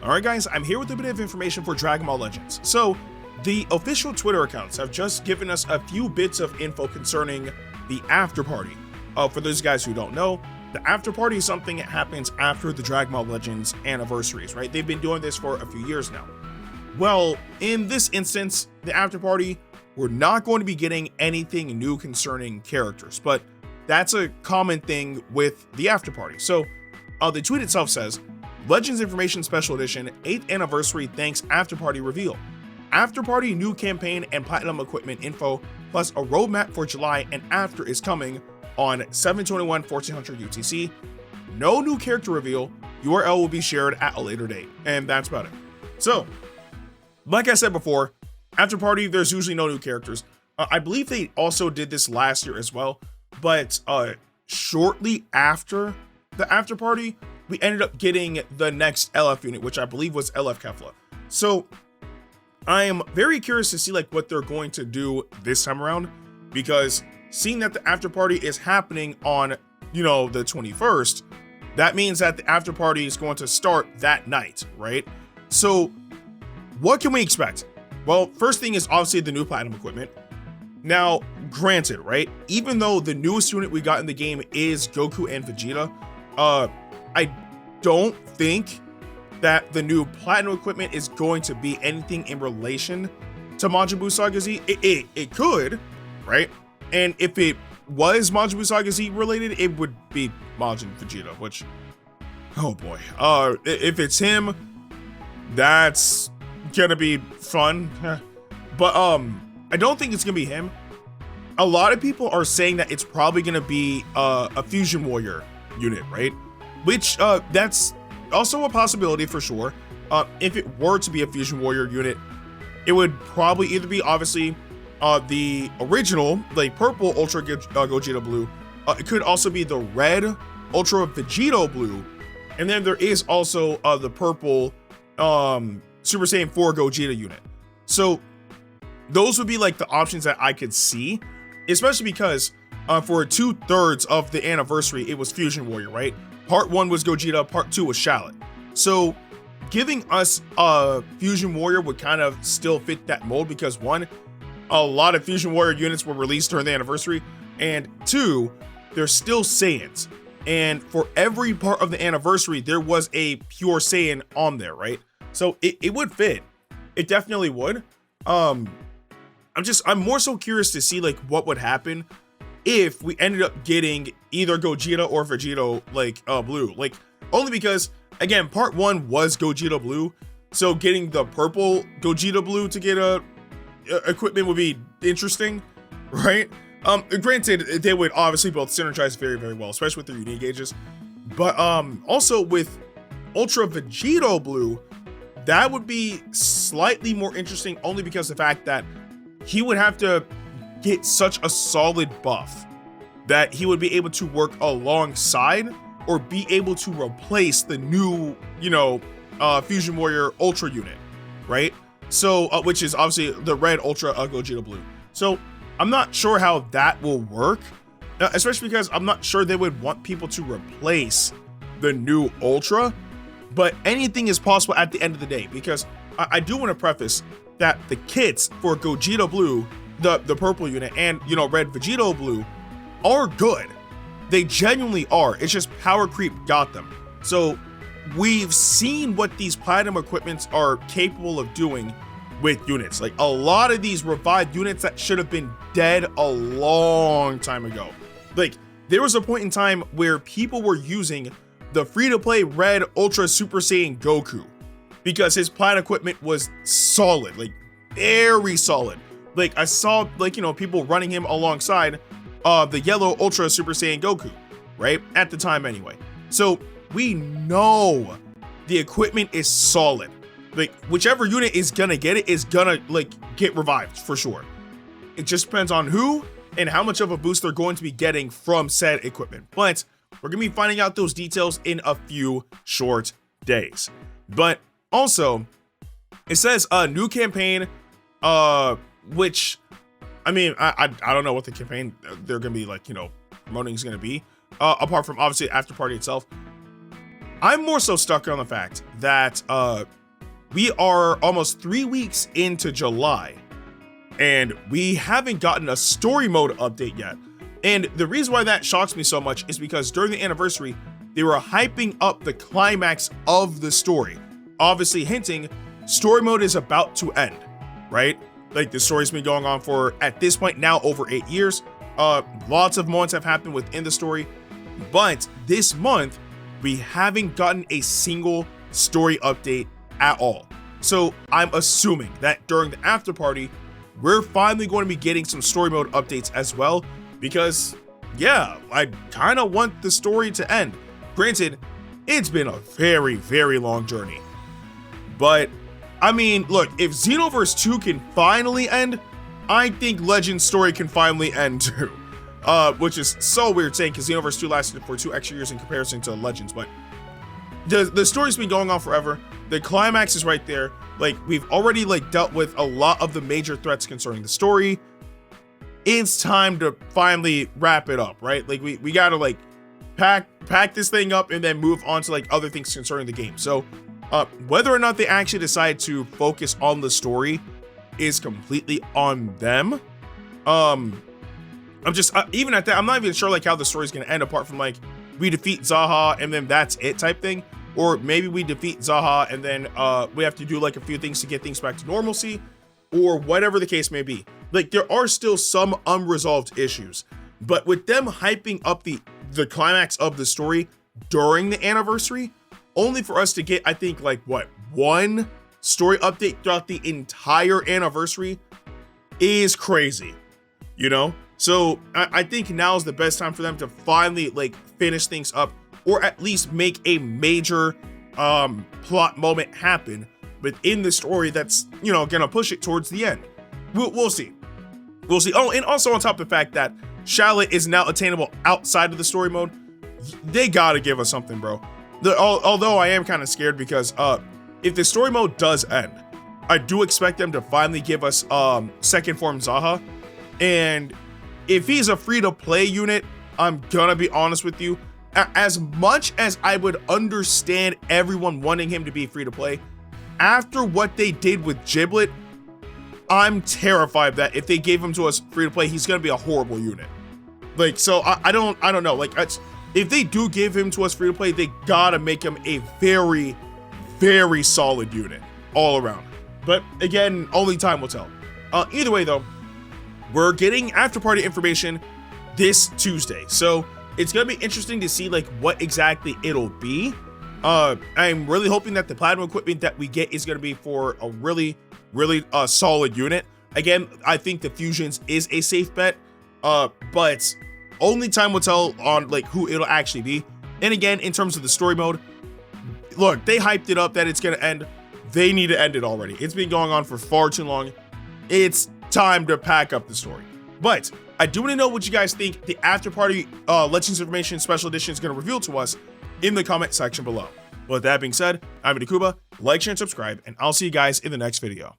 Alright guys, I'm here with a bit of information for Dragon Ball Legends. So, the official Twitter accounts have just given us a few bits of info concerning the Afterparty. For those guys who don't know, the Afterparty is something that happens after the Dragon Ball Legends anniversaries, right? They've been doing this for a few years now. Well, in this instance, the Afterparty, we're not going to be getting anything new concerning characters, but that's a common thing with the Afterparty. So, the tweet itself says, Legends Information Special Edition 8th Anniversary Thanks Afterparty Reveal. Afterparty new campaign and platinum equipment info, plus a roadmap for July and after is coming on 7/21/1400 UTC. No new character reveal. URL will be shared at a later date. And that's about it. So, like I said before, Afterparty, there's usually no new characters. I believe they also did this last year as well. But shortly after the Afterparty, we ended up getting the next LF unit, which I believe was LF Kefla. So I am very curious to see like what they're going to do this time around, because seeing that the Afterparty is happening on, you know, the 21st, that means that the Afterparty is going to start that night, right? So what can we expect? Well, first thing is obviously the new platinum equipment. Now, granted, right, even though the newest unit we got in the game is Goku and Vegeta, I don't think that the new platinum equipment is going to be anything in relation to Majin Buu Saga Z. It could, right? And if it was Majin Buu Saga Z related, it would be Majin Vegeta, which, oh boy. If it's him, that's gonna be fun. But I don't think it's gonna be him. A lot of people are saying that it's probably gonna be a Fusion Warrior unit, right? Which that's also a possibility for sure. If it were to be a Fusion Warrior unit, it would probably either be obviously the original, like purple Ultra Gogeta Blue. It could also be the red Ultra Vegito Blue, and then there is also the purple Super Saiyan 4 Gogeta unit. So those would be like the options that I could see, especially because for 2/3 of the anniversary, it was Fusion Warrior, right? Part 1 was Gogeta, part 2 was Shallot. So giving us a Fusion Warrior would kind of still fit that mold, because one, a lot of Fusion Warrior units were released during the anniversary, and two, they're still Saiyans. And for every part of the anniversary, there was a pure Saiyan on there, right? So it would fit. It definitely would. I'm more so curious to see like what would happen if we ended up getting either Gogeta or Vegito like Blue, like only because again, part 1 was Gogeta Blue, so getting the purple Gogeta Blue to get a equipment would be interesting, right? Granted, they would obviously both synergize very, very well, especially with their unique gauges, but also with Ultra Vegito Blue, that would be slightly more interesting, only because of the fact that he would have to get such a solid buff that he would be able to work alongside or be able to replace the new, you know, Fusion Warrior Ultra unit, right? So, which is obviously the red Ultra Gogeta Blue. So I'm not sure how that will work, especially because I'm not sure they would want people to replace the new Ultra, but anything is possible at the end of the day, because I do want to preface that the kits for Gogeta Blue, the purple unit, and, you know, red Vegito Blue are good. They genuinely are. It's just power creep got them. So we've seen what these platinum equipments are capable of doing with units. Like a lot of these revived units that should have been dead a long time ago. Like there was a point in time where people were using the free-to-play red Ultra Super Saiyan Goku because his platinum equipment was solid, like very solid. Like I saw, like, you know, people running him alongside the yellow Ultra Super Saiyan Goku, right? At the time anyway. So we know the equipment is solid. Like whichever unit is gonna get it is gonna like get revived for sure. It just depends on who and how much of a boost they're going to be getting from said equipment. But we're gonna be finding out those details in a few short days. But also, it says a new campaign, which, I mean, I don't know what the campaign they're gonna be like, you know, promoting is gonna be, apart from obviously Afterparty itself. I'm more so stuck on the fact that we are almost 3 weeks into July and we haven't gotten a story mode update yet. And the reason why that shocks me so much is because during the anniversary, they were hyping up the climax of the story, obviously hinting story mode is about to end, right? Like the story's been going on for, at this point now, over 8 years. Lots of moments have happened within the story, but this month we haven't gotten a single story update at all. So I'm assuming that during the after party, we're finally going to be getting some story mode updates as well, because yeah, I kind of want the story to end. Granted, it's been a very, very long journey, but I mean, look, if Xenoverse 2 can finally end, I think Legends story can finally end too. Which is so weird saying, because Xenoverse 2 lasted for 2 extra years in comparison to Legends, but the story's been going on forever. The climax is right there. Like, we've already like dealt with a lot of the major threats concerning the story. It's time to finally wrap it up, right? Like, we gotta like pack this thing up and then move on to like other things concerning the game. So whether or not they actually decide to focus on the story is completely on them. I'm just even at that, I'm not even sure like how the story's gonna end, apart from like we defeat Zaha and then that's it type thing, or maybe we defeat Zaha and then we have to do like a few things to get things back to normalcy, or whatever the case may be. Like, there are still some unresolved issues, but with them hyping up the climax of the story during the anniversary, only for us to get, I think, like what, one story update throughout the entire anniversary is crazy, you know? So I think now is the best time for them to finally like finish things up, or at least make a major plot moment happen within the story that's, you know, gonna push it towards the end. We'll see. We'll see. Oh, and also on top of the fact that Shallot is now attainable outside of the story mode, they gotta give us something, bro. Although I am kind of scared, because if the story mode does end, I do expect them to finally give us second form Zaha. And if he's a free-to-play unit, I'm gonna be honest with you, as much as I would understand everyone wanting him to be free-to-play, after what they did with Giblet, I'm terrified that if they gave him to us free-to-play, he's gonna be a horrible unit. Like, so I don't know, like, if they do give him to us free to play, they gotta make him a very, very solid unit all around. But again, only time will tell. Either way though, we're getting after party information this Tuesday. So it's gonna be interesting to see like what exactly it'll be. I'm really hoping that the platinum equipment that we get is gonna be for a really, really solid unit. Again, I think the fusions is a safe bet, but only time will tell on like who it'll actually be. And again, in terms of the story mode, look, they hyped it up that it's gonna end. They need to end it already. It's been going on for far too long. It's time to pack up the story. But I do want to know what you guys think the after party Legends information special edition is going to reveal to us in the comment section below. With that being said, I'm Ndukauba. Like, share, and subscribe, and I'll see you guys in the next video.